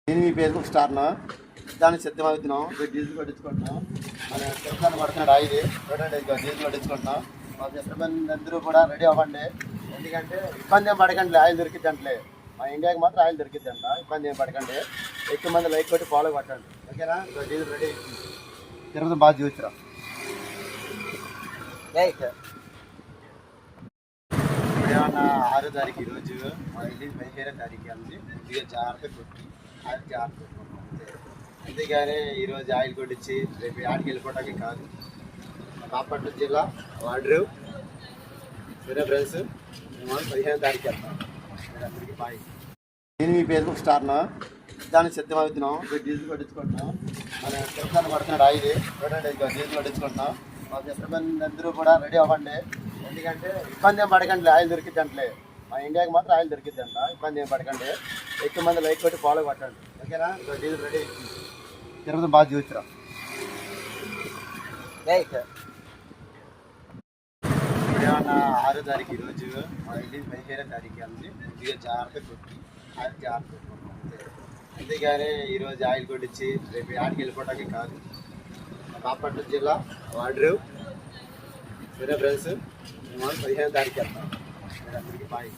నేను మీ ఫేస్బుక్ స్టార్ను దాన్ని సిద్ధమవుతున్నాం. డీజిల్ పట్టించుకుంటున్నాం. మన సిద్ధాన్ని పడుతున్నాడు ఆయిల్ చూడండి. ఇక డీజిల్ పట్టించుకుంటున్నాం. మా సిస్టర్మెంట్ అందరూ కూడా రెడీ అవ్వండి. ఎందుకంటే ఇబ్బంది ఏం పడకండి, ఆయిల్ దొరికిద్ది అంటలే. మా ఇండియాకి మాత్రం ఆయిల్ దొరికిద్ది అంట. ఇబ్బంది ఏం పడకండి. ఎక్కువ మంది లైక్ కొట్టి ఫాలో పట్టండి. ఓకేనా? ఇక డీజిల్ రెడీ తిరుపతి బాగా చూసిరా. ఏమన్నా 6వ తారీఖు ఈరోజు మా ఇంటికి 15వ తారీఖు అంది. కొద్దిగా జాగ్రత్తగా కొట్టి ఆయిల్ జాగ్రత్త. అంతేగాని ఈరోజు ఆయిల్ కొట్టించి రేపు ఆడికి వెళ్ళిపోవడానికి కాదు. బాపట్ల జిల్లా వాడ్రు సరే ఫ్రెండ్స్, మేము 15వ తారీఖు వెళ్తాం. అందరికీ బాయ్. నేను మీ ఫేస్బుక్ స్టార్ను దాన్ని సిద్ధమవుతున్నాం. డీజిల్ పట్టించుకుంటున్నాం. మన సిద్ధాన్ని పడుతున్నాడు ఆయిల్ చూడండి. ఇక డీజిల్ పట్టించుకుంటున్నాం. మా సిస్టర్మెంట్ అందరూ కూడా రెడీ అవ్వండి. ఎందుకంటే ఇబ్బంది ఏం పడకండి, ఆయిల్ దొరికిద్ది అంటలే. మా ఇండియాకి మాత్రం ఆయిల్ దొరికిద్ది అంట. ఇబ్బంది ఏం పడకండి. ఎక్కువ మంది లైక్ కొట్టి ఫాలో పట్టండి. ఓకేనా? ఇక డీజిల్ రెడీ తిరుపతి బాగా చూసిరా. ఏమన్నా 6వ తారీఖు ఈరోజు మా ఇంటికి 15వ తారీఖు అంది. కొద్దిగా జాగ్రత్తగా కొట్టి ఆయిల్ జాగ్రత్త. అంతేగాని ఈరోజు ఆయిల్ కొట్టించి రేపు ఆడికి వెళ్ళిపోవడానికి కాదు. బాపట్ల జిల్లా వాడ్రు సరే ఫ్రెండ్స్, మేము 15వ తారీఖు వెళ్తాం. అందరికీ బాయ్.